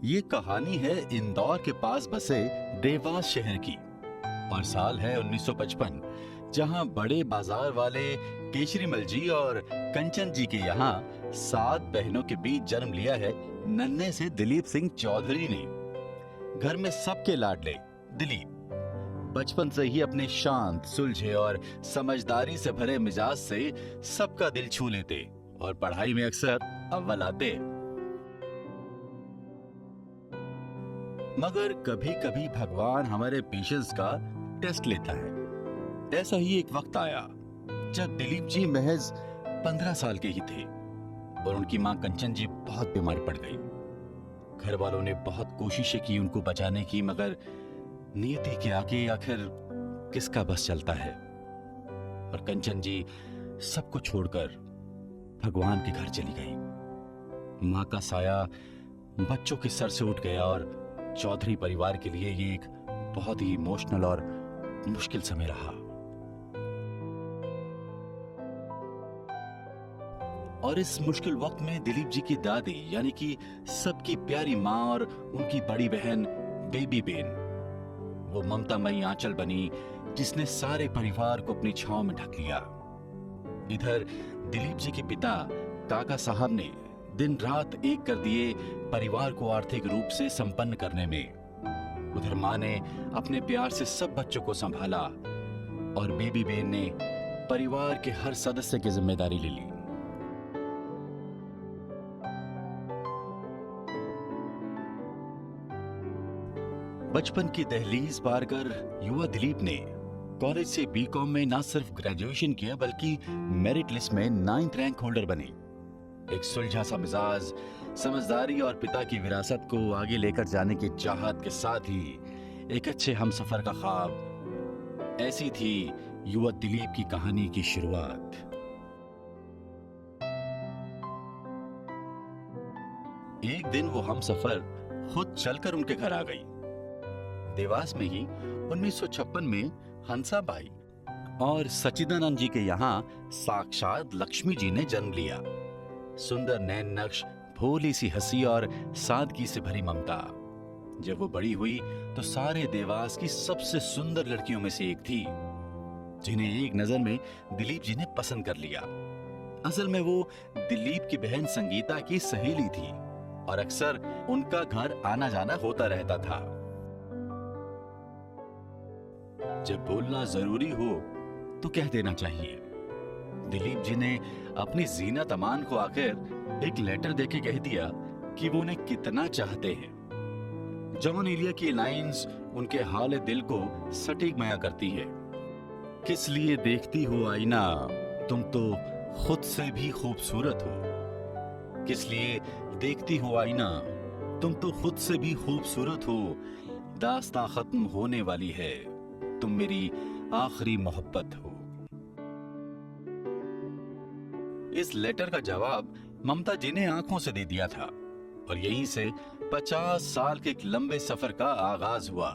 ये कहानी है इंदौर के पास बसे देवास शहर की और साल है 1955, जहां बड़े बाजार वाले केशरीमल जी और कंचन जी के यहाँ 7 बहनों के बीच जन्म लिया है नन्हे से दिलीप सिंह चौधरी ने। घर में सबके लाडले दिलीप बचपन से ही अपने शांत, सुलझे और समझदारी से भरे मिजाज से सबका दिल छू लेते और पढ़ाई में अक्सर अव्वल आते। मगर कभी कभी भगवान हमारे पेशेंस का टेस्ट लेता है। ऐसा ही एक वक्त आया जब दिलीप जी महज 15 साल के ही थे और उनकी मां कंचन जी बहुत बीमार पड़ गई। घर वालों ने बहुत कोशिशें की उनको बचाने की, मगर नियति के आगे आखिर किसका बस चलता है। और कंचन जी सबको छोड़कर भगवान के घर चली गई। मां का साया बच्चों के सर से उठ गया और चौधरी परिवार के लिए ये एक बहुत ही इमोशनल और मुश्किल समय रहा। और इस मुश्किल वक्त में दिलीप जी की दादी यानी कि सबकी प्यारी मां और उनकी बड़ी बहन बेबी बेन, वो ममतामयी आंचल बनी जिसने सारे परिवार को अपनी छांव में ढक लिया। इधर दिलीप जी के पिता काका साहब ने दिन रात एक कर दिए परिवार को आर्थिक रूप से संपन्न करने में। उधर मां ने अपने प्यार से सब बच्चों को संभाला और बेबी बेन ने परिवार के हर सदस्य की जिम्मेदारी ले ली। बचपन की दहलीज पार कर युवा दिलीप ने कॉलेज से बीकॉम में ना सिर्फ ग्रेजुएशन किया बल्कि मेरिट लिस्ट में 9th रैंक होल्डर बने। एक सुलझा सा मिजाज, समझदारी और पिता की विरासत को आगे लेकर जाने की चाहत के साथ ही एक अच्छे हमसफर का ख्वाब, ऐसी थी युवा दिलीप की कहानी की शुरुआत। एक दिन वो हमसफर खुद चलकर उनके घर आ गई। देवास में ही 1956 में हंसाबाई और सचिदानंद जी के यहाँ साक्षात लक्ष्मी जी ने जन्म लिया। सुंदर नैन नक्श, भोली सी हंसी और सादगी से भरी ममता। जब वो बड़ी हुई तो सारे देवास की सबसे सुंदर लड़कियों में से एक थी, जिन्हें एक नजर में दिलीप जी ने पसंद कर लिया। असल में वो दिलीप की बहन संगीता की सहेली थी और अक्सर उनका घर आना जाना होता रहता था। जब बोलना जरूरी हो तो कह देना चाहिए। दिलीप जी ने अपनी जीनत अमान को आखिर एक लेटर देके कह दिया कि वो उन्हें कितना चाहते हैं। जॉन एलिया की लाइंस उनके हाल दिल को सटीक बयां करती है। किस लिए देखती हो आईना, तुम तो खुद से भी खूबसूरत हो। किस लिए देखती हो आईना, तुम तो खुद से भी खूबसूरत हो। दास्तां खत्म होने वाली है, तुम मेरी आखिरी मोहब्बत हो। इस लेटर का जवाब ममता जी ने आंखों से दे दिया था और यहीं से 50 साल के एक लंबे सफर का आगाज हुआ।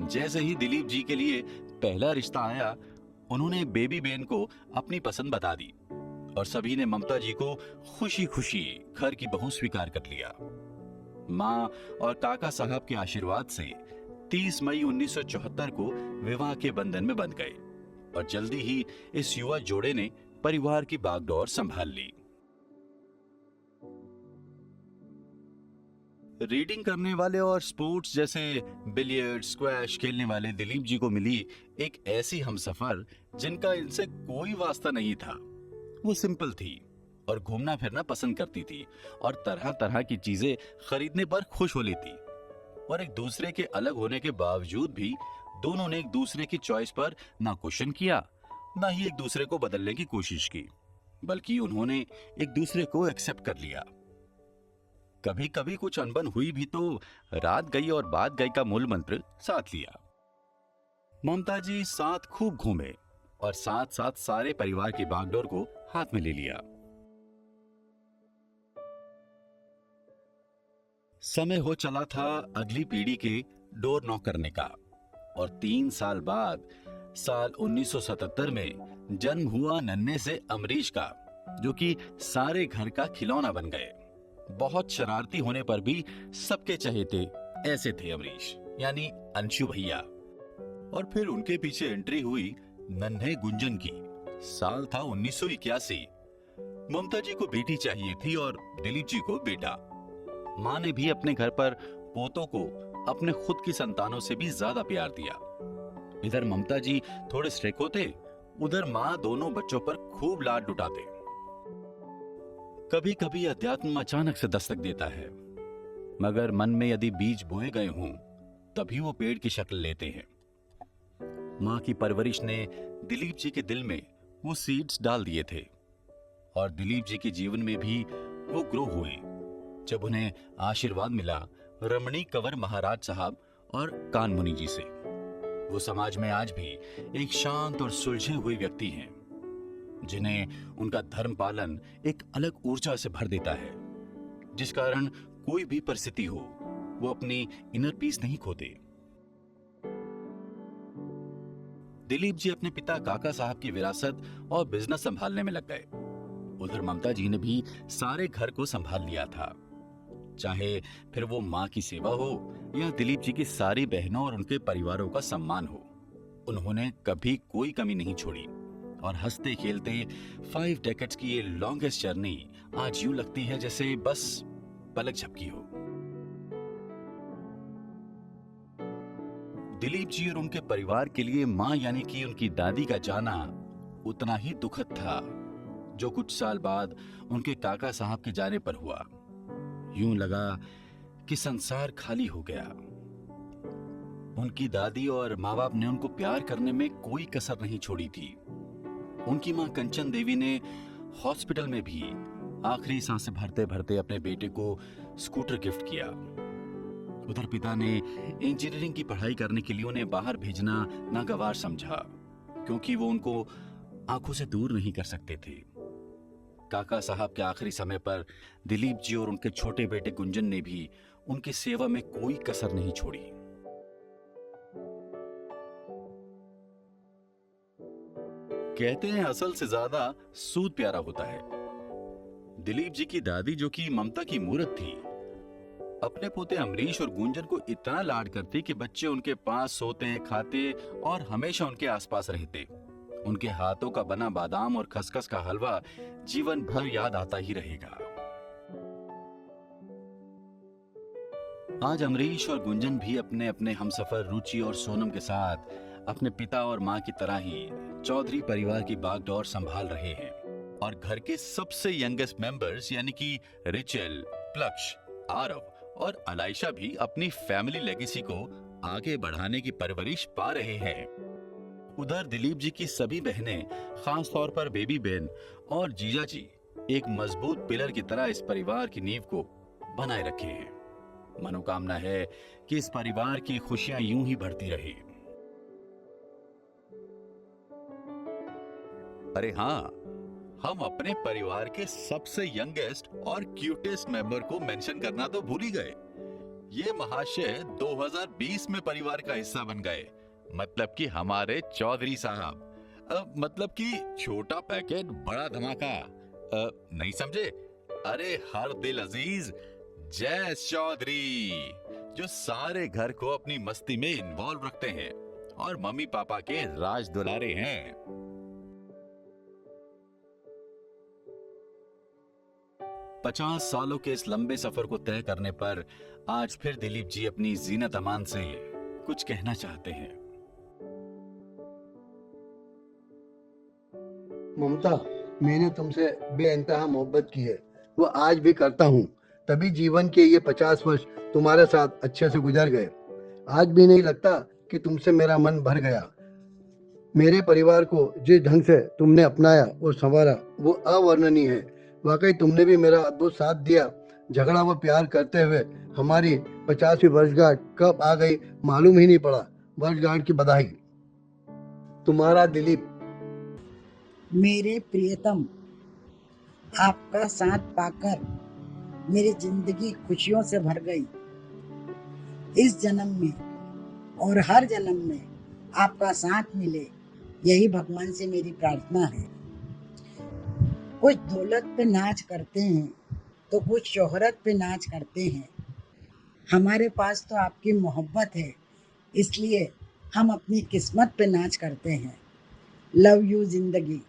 जैसे ही दिलीप जी के लिए पहला रिश्ता आया, उन्होंने बेबी बेन को अपनी पसंद बता दी और सभी ने ममता जी को खुशी खुशी घर की बहू स्वीकार कर लिया। मां और काका साहब के आशीर्वाद से 30 मई 1974 को विवाह के बंधन में बंध गए और जल्दी ही इस युवा जोड़े ने परिवार की बागडोर संभाल ली। रीडिंग करने वाले और स्पोर्ट्स जैसे बिलियर्ड, स्क्वैश खेलने वाले दिलीप जी को मिली एक ऐसी हमसफर जिनका इनसे कोई वास्ता नहीं था। वो सिंपल थी और घूमना फिरना पसंद करती थी और तरह तरह की चीजें खरीदने पर खुश हो लेती। और एक दूसरे के अलग होने के बावजूद भी दोनों ने एक दूसरे की चॉइस पर ना क्वेश्चन किया, ना ही एक दूसरे को बदलने की कोशिश की, बल्कि उन्होंने एक दूसरे को एक्सेप्ट कर लिया। कभी कभी कुछ अनबन हुई भी तो रात गई और बात गई का मूल मंत्र साथ लिया। ममता जी साथ खूब घूमे और साथ साथ सारे परिवार की बागडोर को हाथ में ले लिया। समय हो चला था अगली पीढ़ी के डोर नॉक करने का और 3 साल बाद साल 1977 में जन्म हुआ नन्हे से अमरीश का, जो कि सारे घर का खिलौना बन गए। बहुत शरारती होने पर भी सबके चहेते ऐसे थे अमरीश, यानी अंशु भैया। और फिर उनके पीछे एंट्री हुई नन्हे गुंजन की। साल था 1981। ममता जी को बेटी चाहिए थी और दिलीप जी को बेटा। माँ ने भी अपने घर पर पोतों को अपने खुद की संतानों से भी ज्यादा प्यार दिया। इधर ममता जी थोड़े स्ट्रिक्ट होते, उधर माँ दोनों बच्चों पर खूब लाड लुटाते। कभी कभी अध्यात्म अचानक से दस्तक देता है, मगर मन में यदि बीज बोए गए हों तभी वो पेड़ की शक्ल लेते हैं। माँ की परवरिश ने दिलीप जी के दिल में वो सीड्स डाल दिए थे और दिलीप जी के जीवन में भी वो ग्रो हुए जब उन्हें आशीर्वाद मिला रमणी कंवर महाराज साहब और कान मुनि जी से। वो समाज में आज भी एक शांत और सुलझे हुए व्यक्ति हैं, जिन्हें उनका धर्म पालन एक अलग ऊर्जा से भर देता है, जिस कारण कोई भी परिस्थिति हो वो अपनी इनर पीस नहीं खोते। दिलीप जी अपने पिता काका साहब की विरासत और बिजनेस संभालने में लग गए। उधर ममता जी ने भी सारे घर को संभाल लिया था, चाहे फिर वो माँ की सेवा हो या दिलीप जी की सारी बहनों और उनके परिवारों का सम्मान हो। उन्होंने कभी कोई कमी नहीं छोड़ी और हंसते खेलते 5 डेकेड्स की ये लॉन्गेस्ट जर्नी आज यूं लगती है जैसे बस पलक झपकी हो। दिलीप जी और उनके परिवार के लिए मां यानी कि उनकी दादी का जाना उतना ही दुखद था जो कुछ साल बाद उनके काका साहब के जाने पर हुआ। यूं लगा कि संसार खाली हो गया। उनकी दादी और माँ बाप ने उनको प्यार करने में कोई कसर नहीं छोड़ी थी। उनकी मां कंचन देवी ने हॉस्पिटल में भी आखिरी सांसें भरते भरते अपने बेटे को स्कूटर गिफ्ट किया। उधर पिता ने इंजीनियरिंग की पढ़ाई करने के लिए उन्हें बाहर भेजना नागवार समझा, क्योंकि वो उनको आंखों से दूर नहीं कर सकते थे। काका साहब के आखिरी समय पर दिलीप जी और उनके छोटे बेटे गुंजन ने भी उनकी सेवा में कोई कसर नहीं छोड़ी। कहते हैं असल से ज्यादा सूद प्यारा होता है। दिलीप जी की दादी, जो कि ममता की मूरत थी, अपने पोते अमरीश और गुंजन को इतना लाड करती कि बच्चे उनके पास सोते, खाते और हमेशा उनके आसपास रहते। उनके हाथों का बना बादाम और खसखस का हलवा जीवन भर याद आता ही रहेगा। आज अमरीश और गुंजन भी अपने अपने हमसफर रुचि और सोनम के साथ अपने पिता और मां की तरह ही चौधरी परिवार की बागडोर संभाल रहे हैं और घर के सबसे यंगेस्ट मेंबर्स यानी कि रिचल, प्लक्ष, आरव और अलाइशा भी अपनी फैमिली लेगेसी को आगे बढ़ाने की परवरिश पा रहे हैं। उधर दिलीप जी की सभी बहनें, खास तौर पर बेबी बहन और जीजा जी, एक मजबूत पिलर की तरह इस परिवार की नींव को बनाए रखे हैं। मनोकामना है कि इस परिवार की खुशियां यूं ही बढ़ती रहे। अरे हाँ, हम अपने परिवार के सबसे यंगेस्ट और क्यूटेस्ट मेंबर को मेंशन करना तो भूल ही गए। ये महाशय 2020 में परिवार का हिस्सा बन गए, मतलब कि हमारे चौधरी साहब। मतलब कि छोटा पैकेट बड़ा धमाका। नहीं समझे? अरे हर दिल अजीज जय चौधरी, जो सारे घर को अपनी मस्ती में इन्वॉल्व रखते हैं और मम्मी पापा के राज दुलारे हैं। पचास सालों के इस लंबे सफर को तय करने पर आज फिर दिलीप जी अपनी जीनत अमान से कुछ कहना चाहते हैं। ममता, मैंने तुमसे बेइंतहा मोहब्बत की है, वो आज भी करता हूँ। तभी जीवन के ये 50 वर्ष तुम्हारे साथ अच्छे से गुजर गए। आज भी नहीं लगता कि तुमसे मेरा मन भर गया। मेरे परिवार को जिस ढंग से तुमने अपनाया और संवारा वो अवर्णनीय है। वाकई तुमने भी मेरा अद्भुत साथ दिया। झगड़ा व प्यार करते हुए हमारी 50वीं वर्षगांठ कब आ गई मालूम ही नहीं पड़ा। वर्षगांठ की बधाई। तुम्हारा दिलीप। मेरे प्रियतम, आपका साथ पाकर मेरी जिंदगी खुशियों से भर गई। इस जन्म में और हर जन्म में आपका साथ मिले, यही भगवान से मेरी प्रार्थना है। कुछ दौलत पे नाच करते हैं तो कुछ शोहरत पे नाच करते हैं। हमारे पास तो आपकी मोहब्बत है, इसलिए हम अपनी किस्मत पे नाच करते हैं। लव यू जिंदगी।